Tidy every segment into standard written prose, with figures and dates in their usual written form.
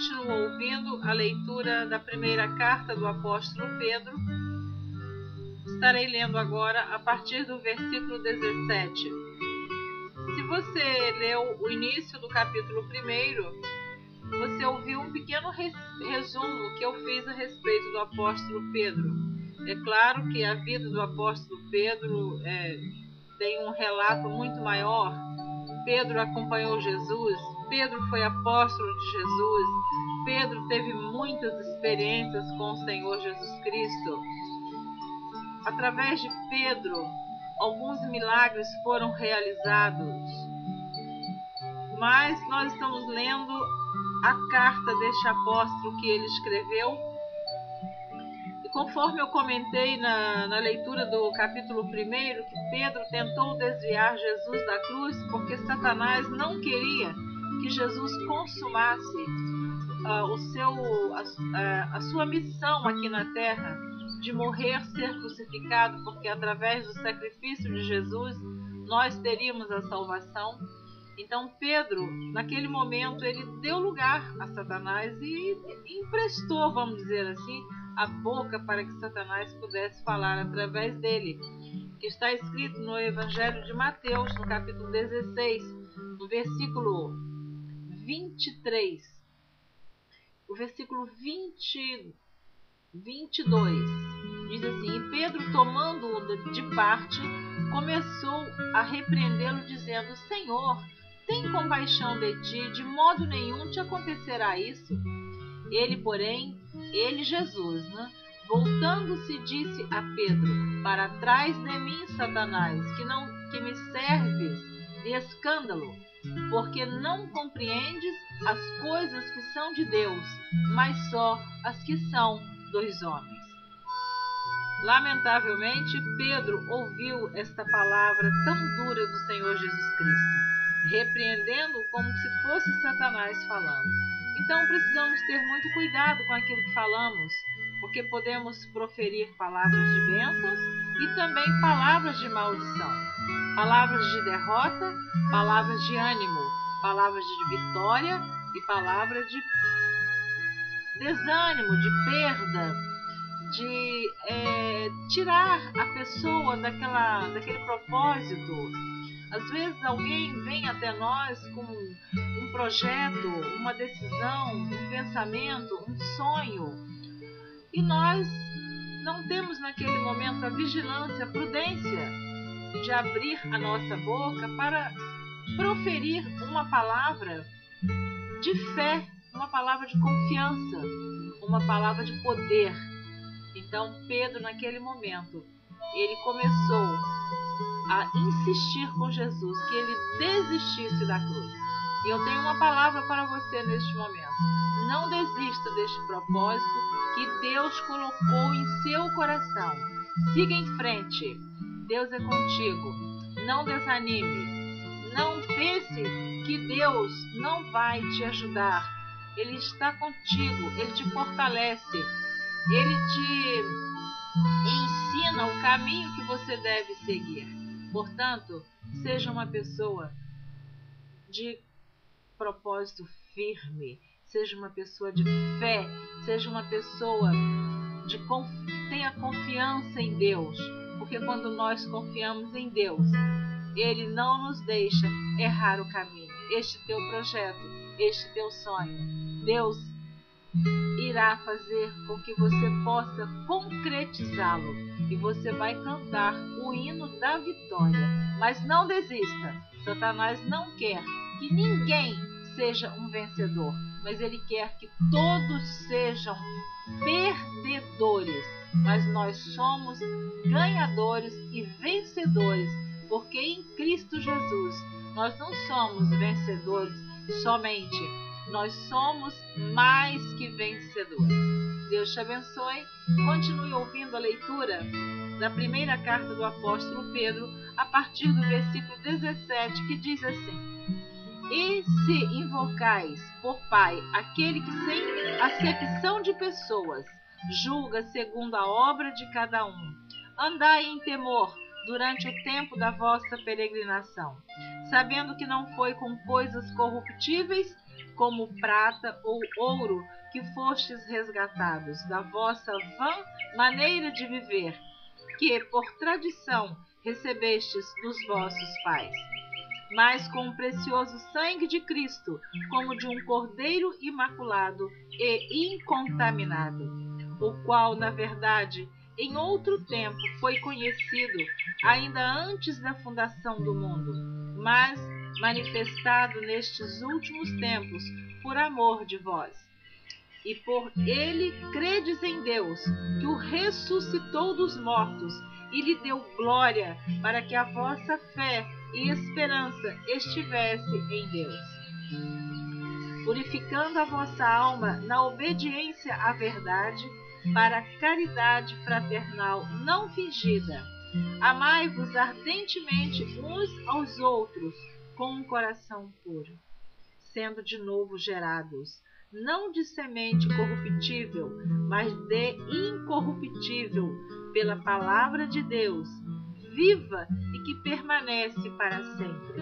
continuo ouvindo a leitura da primeira carta do apóstolo Pedro. Estarei lendo agora a partir do versículo 17. Se você leu o início do capítulo 1, você ouviu um pequeno resumo que eu fiz a respeito do apóstolo Pedro. É claro que a vida do apóstolo Pedro tem um relato muito maior. Pedro acompanhou Jesus, Pedro foi apóstolo de Jesus, Pedro teve muitas experiências com o Senhor Jesus Cristo. Através de Pedro, alguns milagres foram realizados. Mas nós estamos lendo a carta deste apóstolo que ele escreveu. E conforme eu comentei na leitura do capítulo 1, que Pedro tentou desviar Jesus da cruz porque Satanás não queria que Jesus consumasse a sua missão aqui na terra, de morrer, ser crucificado, porque através do sacrifício de Jesus nós teríamos a salvação. Então Pedro, naquele momento, ele deu lugar a Satanás e emprestou, vamos dizer assim, a boca para que Satanás pudesse falar através dele, que está escrito no Evangelho de Mateus, no capítulo 16, no versículo 23. O versículo 22 diz assim: E Pedro, tomando-o de parte, começou a repreendê-lo, dizendo: Senhor, tem compaixão de ti, de modo nenhum te acontecerá isso. Ele, porém, Jesus, voltando-se, disse a Pedro: Para trás de mim, Satanás, que me serves de escândalo, porque não compreendes as coisas que são de Deus, mas só as que são dos homens. Lamentavelmente, Pedro ouviu esta palavra tão dura do Senhor Jesus Cristo, repreendendo como se fosse Satanás falando. Então precisamos ter muito cuidado com aquilo que falamos, porque podemos proferir palavras de bênçãos e também palavras de maldição, palavras de derrota, palavras de ânimo, palavras de vitória e palavras de desânimo, de perda, de tirar a pessoa daquele propósito. Às vezes alguém vem até nós com um projeto, uma decisão, um pensamento, um sonho, e nós não temos naquele momento a vigilância, a prudência de abrir a nossa boca para proferir uma palavra de fé, uma palavra de confiança, uma palavra de poder. Então Pedro, naquele momento, ele começou a insistir com Jesus que ele desistisse da cruz. E eu tenho uma palavra para você neste momento: não desista deste propósito que Deus colocou em seu coração. Siga em frente. Deus é contigo. Não desanime. Não pense que Deus não vai te ajudar. Ele está contigo. Ele te fortalece. Ele te ensina o caminho que você deve seguir. Portanto, seja uma pessoa de propósito firme, seja uma pessoa de fé, seja uma pessoa que tenha confiança em Deus, porque quando nós confiamos em Deus, Ele não nos deixa errar o caminho. Este teu projeto, este teu sonho, Deus irá fazer com que você possa concretizá-lo e você vai cantar o hino da vitória. Mas não desista. Satanás não quer que ninguém seja um vencedor, mas ele quer que todos sejam perdedores. Mas nós somos ganhadores e vencedores, porque em Cristo Jesus nós não somos vencedores somente, nós somos mais que vencedores. Deus te abençoe. Continue ouvindo a leitura da primeira carta do apóstolo Pedro, a partir do versículo 17, que diz assim: E se invocais por Pai aquele que sem acepção de pessoas julga segundo a obra de cada um, andai em temor durante o tempo da vossa peregrinação, sabendo que não foi com coisas corruptíveis, como prata ou ouro, que fostes resgatados da vossa vã maneira de viver, que por tradição recebestes dos vossos pais, mas com o precioso sangue de Cristo, como de um cordeiro imaculado e incontaminado, o qual, na verdade, em outro tempo foi conhecido, ainda antes da fundação do mundo, mas manifestado nestes últimos tempos por amor de vós. E por ele credes em Deus, que o ressuscitou dos mortos e lhe deu glória, para que a vossa fé e esperança estivesse em Deus, purificando a vossa alma na obediência à verdade, para a caridade fraternal não fingida. Amai-vos ardentemente uns aos outros com um coração puro, sendo de novo gerados, não de semente corruptível, mas de incorruptível, pela palavra de Deus, viva e que permanece para sempre.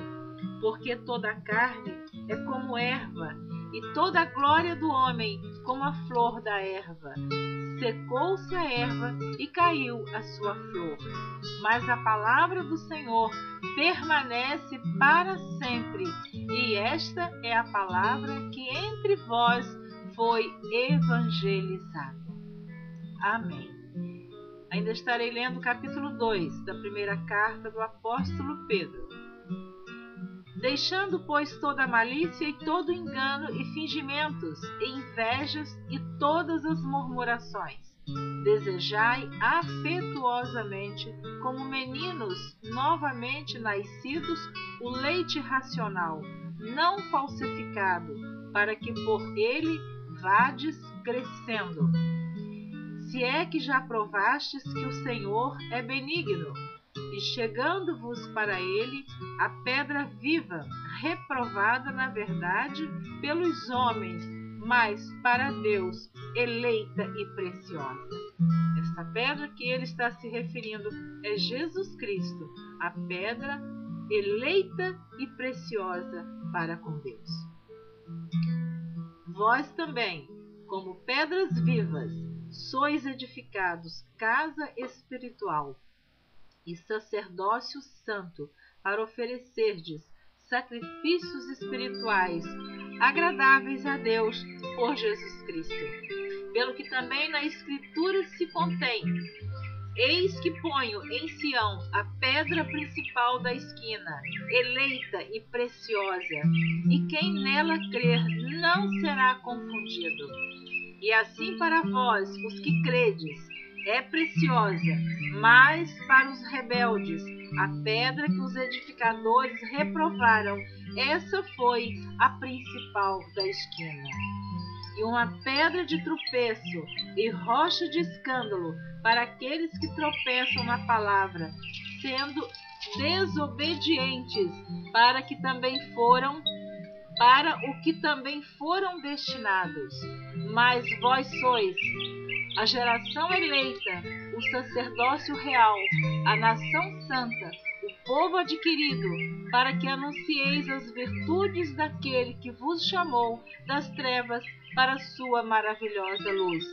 Porque toda a carne é como erva, e toda a glória do homem como a flor da erva. Secou-se a erva e caiu a sua flor, mas a palavra do Senhor permanece para sempre, e esta é a palavra que entre vós foi evangelizada. Amém. Ainda estarei lendo o capítulo 2 da primeira carta do apóstolo Pedro. Deixando, pois, toda a malícia e todo engano e fingimentos, e invejas e todas as murmurações, desejai afetuosamente, como meninos novamente nascidos, o leite racional, não falsificado, para que por ele vades crescendo. Se é que já provastes que o Senhor é benigno, e chegando-vos para ele a pedra viva, reprovada na verdade pelos homens, mas para Deus eleita e preciosa. Esta pedra que ele está se referindo é Jesus Cristo, a pedra eleita e preciosa para com Deus. Vós também, como pedras vivas, sois edificados casa espiritual e sacerdócio santo, para oferecerdes sacrifícios espirituais agradáveis a Deus por Jesus Cristo. Pelo que também na Escritura se contém: eis que ponho em Sião a pedra principal da esquina, eleita e preciosa, e quem nela crer não será confundido. E assim para vós, os que credes, é preciosa, mas para os rebeldes, a pedra que os edificadores reprovaram, essa foi a principal da esquina. E uma pedra de tropeço e rocha de escândalo para aqueles que tropeçam na palavra, sendo desobedientes, para o que também foram destinados. Mas vós sois a geração eleita, o sacerdócio real, a nação santa, o povo adquirido, para que anuncieis as virtudes daquele que vos chamou das trevas para a sua maravilhosa luz.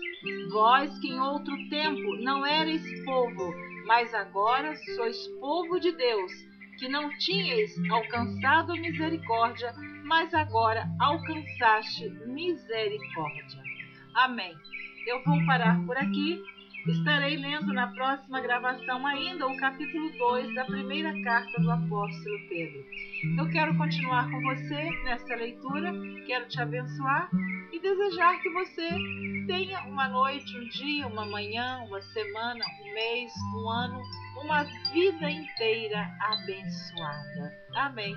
Vós que em outro tempo não erais povo, mas agora sois povo de Deus, que não tinhais alcançado misericórdia, mas agora alcançaste misericórdia. Amém. Eu vou parar por aqui. Estarei lendo na próxima gravação ainda o capítulo 2 da primeira carta do apóstolo Pedro. Eu quero continuar com você nessa leitura, quero te abençoar e desejar que você tenha uma noite, um dia, uma manhã, uma semana, um mês, um ano, uma vida inteira abençoada. Amém.